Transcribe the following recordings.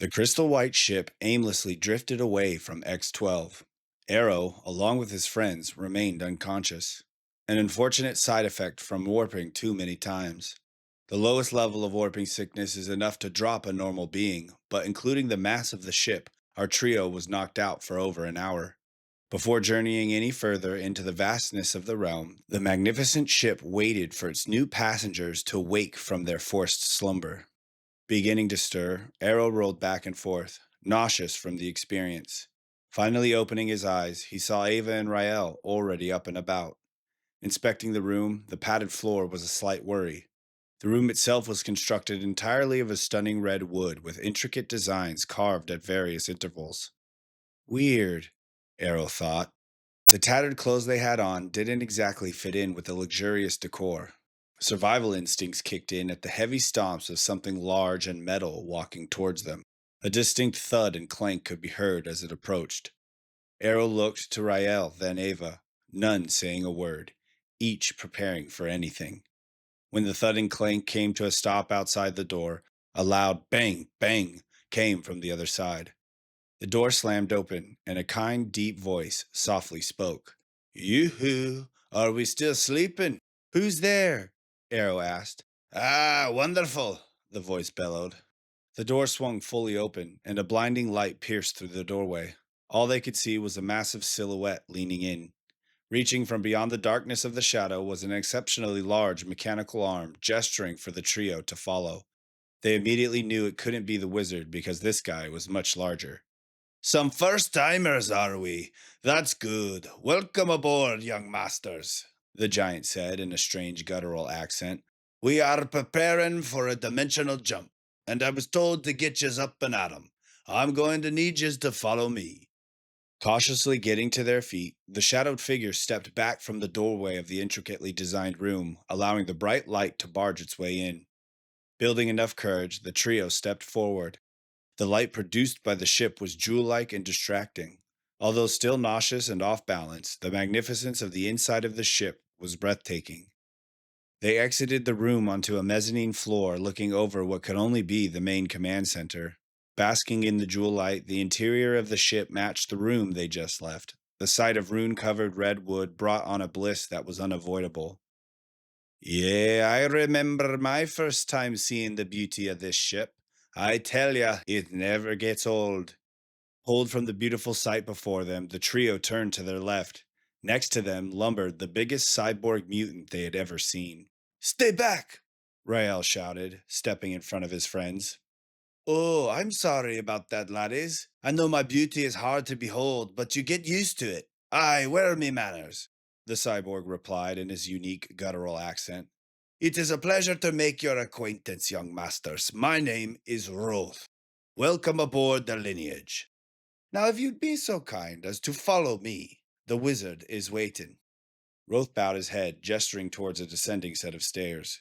The crystal white ship aimlessly drifted away from X-12. Arrow, along with his friends, remained unconscious. An unfortunate side effect from warping too many times. The lowest level of warping sickness is enough to drop a normal being, but including the mass of the ship, our trio was knocked out for over an hour. Before journeying any further into the vastness of the realm, the magnificent ship waited for its new passengers to wake from their forced slumber. Beginning to stir, Arrow rolled back and forth, nauseous from the experience. Finally opening his eyes, he saw Ava and Rael already up and about. Inspecting the room, the padded floor was a slight worry. The room itself was constructed entirely of a stunning red wood with intricate designs carved at various intervals. Weird, Arrow thought. The tattered clothes they had on didn't exactly fit in with the luxurious decor. Survival instincts kicked in at the heavy stomps of something large and metal walking towards them. A distinct thud and clank could be heard as it approached. Arrow looked to Rael, then Ava, none saying a word, each preparing for anything. When the thud and clank came to a stop outside the door, a loud bang, bang came from the other side. The door slammed open, and a kind, deep voice softly spoke. Yoo-hoo! Are we still sleeping? Who's there? Arrow asked. Ah, wonderful! The voice bellowed. The door swung fully open, and a blinding light pierced through the doorway. All they could see was a massive silhouette leaning in. Reaching from beyond the darkness of the shadow was an exceptionally large mechanical arm gesturing for the trio to follow. They immediately knew it couldn't be the wizard because this guy was much larger. Some first timers, are we? That's good. Welcome aboard, young masters, the giant said in a strange guttural accent. We are preparing for a dimensional jump, and I was told to get yous up and at 'em. I'm going to need yous to follow me. Cautiously getting to their feet, the shadowed figure stepped back from the doorway of the intricately designed room, allowing the bright light to barge its way in. Building enough courage, the trio stepped forward. The light produced by the ship was jewel-like and distracting. Although still nauseous and off balance, the magnificence of the inside of the ship was breathtaking. They exited the room onto a mezzanine floor looking over what could only be the main command center. Basking in the jewel light, the interior of the ship matched the room they just left. The sight of rune-covered red wood brought on a bliss that was unavoidable. Yeah, I remember my first time seeing the beauty of this ship. I tell ya, it never gets old. Pulled from the beautiful sight before them, the trio turned to their left. Next to them lumbered the biggest cyborg mutant they had ever seen. Stay back! Rael shouted, stepping in front of his friends. Oh, I'm sorry about that, laddies. I know my beauty is hard to behold, but you get used to it. Aye, where are me manners? The cyborg replied in his unique guttural accent. It is a pleasure to make your acquaintance, young masters. My name is Roth. Welcome aboard the lineage. Now, if you'd be so kind as to follow me, the wizard is waiting. Roth bowed his head, gesturing towards a descending set of stairs.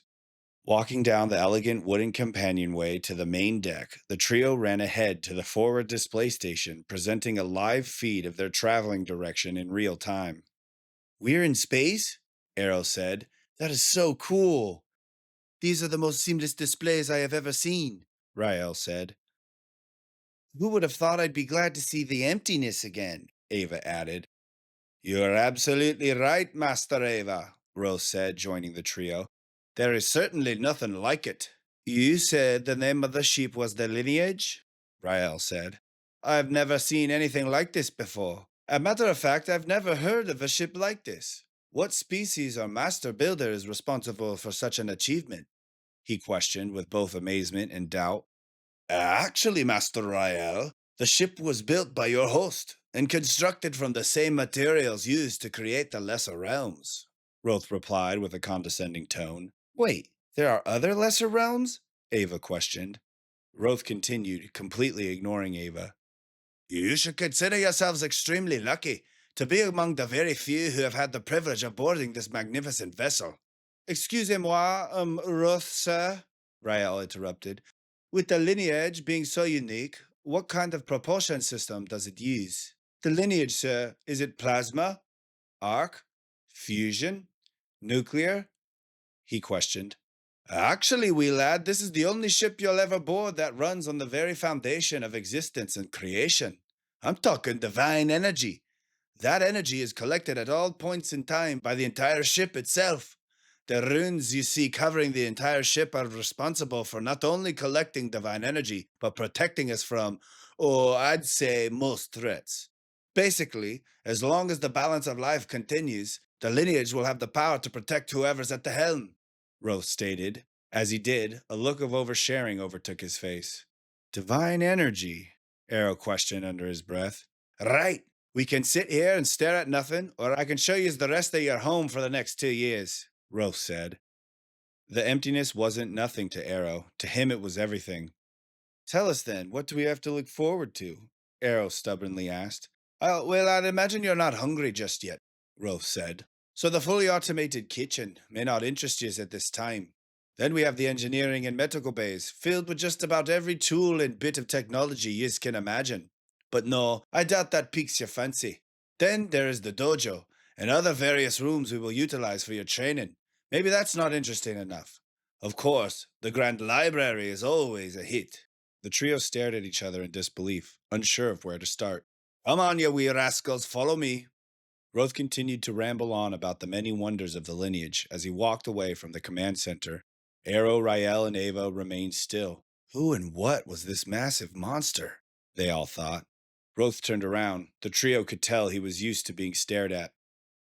Walking down the elegant wooden companionway to the main deck, the trio ran ahead to the forward display station, presenting a live feed of their traveling direction in real time. We're in space? Arrow said. That is so cool. These are the most seamless displays I have ever seen, Rael said. Who would have thought I'd be glad to see the emptiness again? Ava added. You're absolutely right, Master Ava, Rose said, joining the trio. There is certainly nothing like it. You said the name of the ship was the Lineage? Rael said. I've never seen anything like this before. As a matter of fact, I've never heard of a ship like this. What species or master builder is responsible for such an achievement? He questioned with both amazement and doubt. Actually, Master Rael, the ship was built by your host and constructed from the same materials used to create the Lesser Realms, Roth replied with a condescending tone. Wait, there are other Lesser Realms? Ava questioned. Roth continued, completely ignoring Ava. You should consider yourselves extremely lucky to be among the very few who have had the privilege of boarding this magnificent vessel. Excusez-moi, Roth, sir, Rael interrupted. With the lineage being so unique, what kind of propulsion system does it use? The lineage, sir, is it plasma? Arc? Fusion? Nuclear? He questioned. Actually, wee lad, this is the only ship you'll ever board that runs on the very foundation of existence and creation. I'm talking divine energy. That energy is collected at all points in time by the entire ship itself. The runes you see covering the entire ship are responsible for not only collecting divine energy, but protecting us from, or I'd say, most threats. Basically, as long as the balance of life continues, the lineage will have the power to protect whoever's at the helm, Roth stated. As he did, a look of oversharing overtook his face. Divine energy? Arrow questioned under his breath. Right. We can sit here and stare at nothing, or I can show you the rest of your home for the next 2 years, Rolf said. The emptiness wasn't nothing to Arrow. To him, it was everything. Tell us then, what do we have to look forward to? Arrow stubbornly asked. Well, I'd imagine you're not hungry just yet, Rolf said. So the fully automated kitchen may not interest you at this time. Then we have the engineering and medical bays, filled with just about every tool and bit of technology you can imagine. But no, I doubt that piques your fancy. Then there is the dojo, and other various rooms we will utilize for your training. Maybe that's not interesting enough. Of course, the Grand Library is always a hit. The trio stared at each other in disbelief, unsure of where to start. Come on, you wee rascals, follow me. Roth continued to ramble on about the many wonders of the lineage as he walked away from the command center. Arrow, Rael, and Ava remained still. Who and what was this massive monster? They all thought. Roth turned around. The trio could tell he was used to being stared at.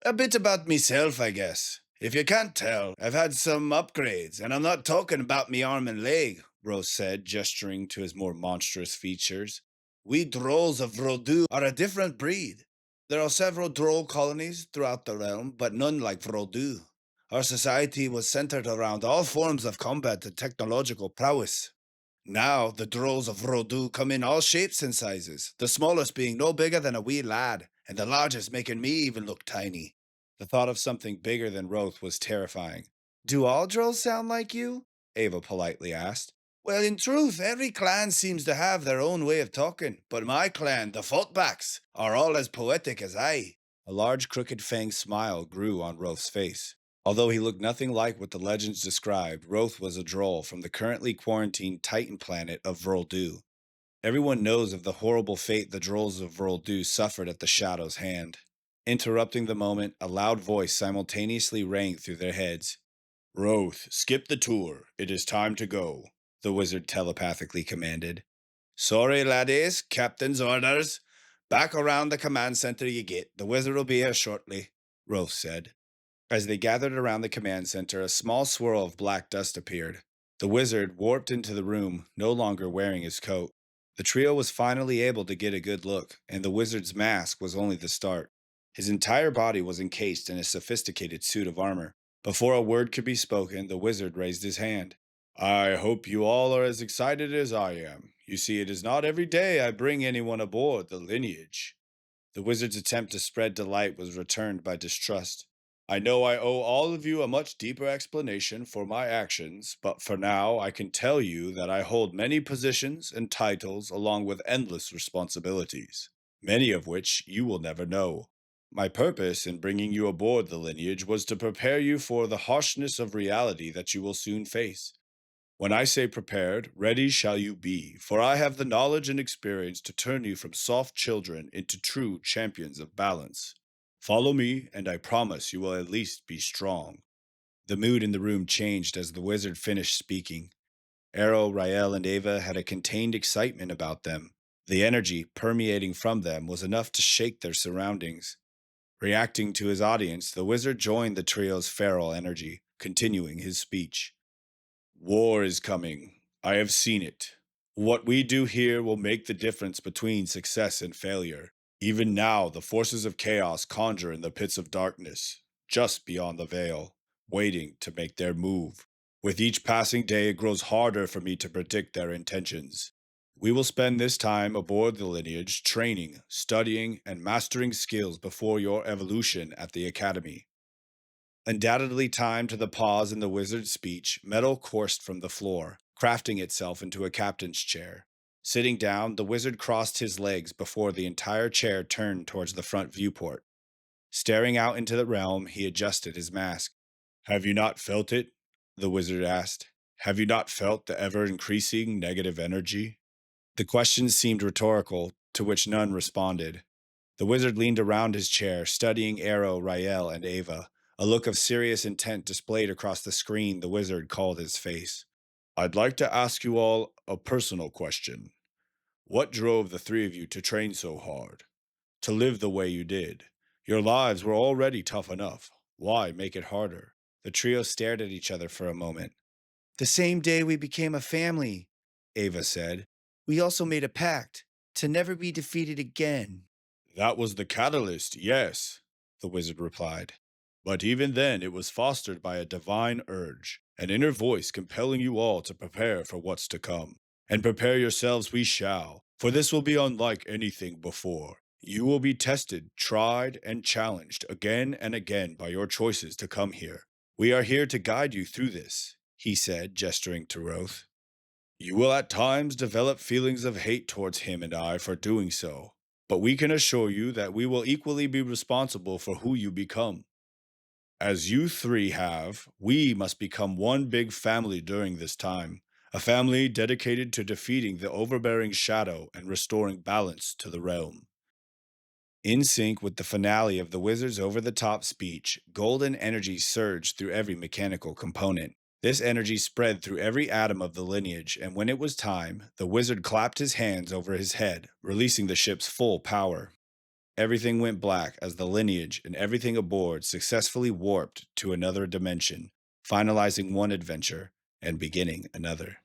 A bit about myself, I guess. If you can't tell, I've had some upgrades, and I'm not talking about me arm and leg, Rose said, gesturing to his more monstrous features. We Drolls of Vrodu are a different breed. There are several Droll colonies throughout the realm, but none like Vrodu. Our society was centered around all forms of combat and technological prowess. Now, the Drolls of Vrodu come in all shapes and sizes, the smallest being no bigger than a wee lad, and the largest making me even look tiny. The thought of something bigger than Roth was terrifying. Do all Drolls sound like you? Ava politely asked. Well, in truth, every clan seems to have their own way of talking, but my clan, the Faltbacks, are all as poetic as I. A large crooked fanged smile grew on Roth's face. Although he looked nothing like what the legends described, Roth was a droll from the currently quarantined Titan planet of Vroldu. Everyone knows of the horrible fate the Drolls of Vroldu suffered at the Shadow's hand. Interrupting the moment, a loud voice simultaneously rang through their heads. Roth, skip the tour. It is time to go, the wizard telepathically commanded. Sorry, laddies, captain's orders. Back around the command center you get. The wizard will be here shortly, Roth said. As they gathered around the command center, a small swirl of black dust appeared. The wizard warped into the room, no longer wearing his coat. The trio was finally able to get a good look, and the wizard's mask was only the start. His entire body was encased in a sophisticated suit of armor. Before a word could be spoken, the wizard raised his hand. I hope you all are as excited as I am. You see, it is not every day I bring anyone aboard the lineage. The wizard's attempt to spread delight was returned by distrust. I know I owe all of you a much deeper explanation for my actions, but for now I can tell you that I hold many positions and titles along with endless responsibilities, many of which you will never know. My purpose in bringing you aboard the lineage was to prepare you for the harshness of reality that you will soon face. When I say prepared, ready shall you be, for I have the knowledge and experience to turn you from soft children into true champions of balance. Follow me, and I promise you will at least be strong. The mood in the room changed as the wizard finished speaking. Arrow, Rael, and Ava had a contained excitement about them. The energy permeating from them was enough to shake their surroundings. Reacting to his audience, the wizard joined the trio's feral energy, continuing his speech. War is coming. I have seen it. What we do here will make the difference between success and failure. Even now, the forces of chaos conjure in the pits of darkness, just beyond the veil, waiting to make their move. With each passing day, it grows harder for me to predict their intentions. We will spend this time aboard the lineage training, studying, and mastering skills before your evolution at the academy. Undoubtedly timed to the pause in the wizard's speech, metal coursed from the floor, crafting itself into a captain's chair. Sitting down, the wizard crossed his legs before the entire chair turned towards the front viewport. Staring out into the realm, he adjusted his mask. Have you not felt it? The wizard asked. Have you not felt the ever increasing negative energy? The question seemed rhetorical, to which none responded. The wizard leaned around his chair, studying Arrow, Rael, and Ava. A look of serious intent displayed across the screen the wizard called his face. I'd like to ask you all a personal question. What drove the three of you to train so hard? To live the way you did? Your lives were already tough enough. Why make it harder? The trio stared at each other for a moment. The same day we became a family, Ava said. We also made a pact to never be defeated again. That was the catalyst, yes, the wizard replied. But even then, it was fostered by a divine urge, an inner voice compelling you all to prepare for what's to come. And prepare yourselves we shall, for this will be unlike anything before. You will be tested, tried, and challenged again and again by your choices to come here. We are here to guide you through this, he said, gesturing to Roth. You will at times develop feelings of hate towards him and I for doing so, but we can assure you that we will equally be responsible for who you become. As you three have, we must become one big family during this time, a family dedicated to defeating the overbearing shadow and restoring balance to the realm. In sync with the finale of the wizard's over the top speech, golden energy surged through every mechanical component. This energy spread through every atom of the lineage, and when it was time, the wizard clapped his hands over his head, releasing the ship's full power. Everything went black as the lineage and everything aboard successfully warped to another dimension, finalizing one adventure and beginning another.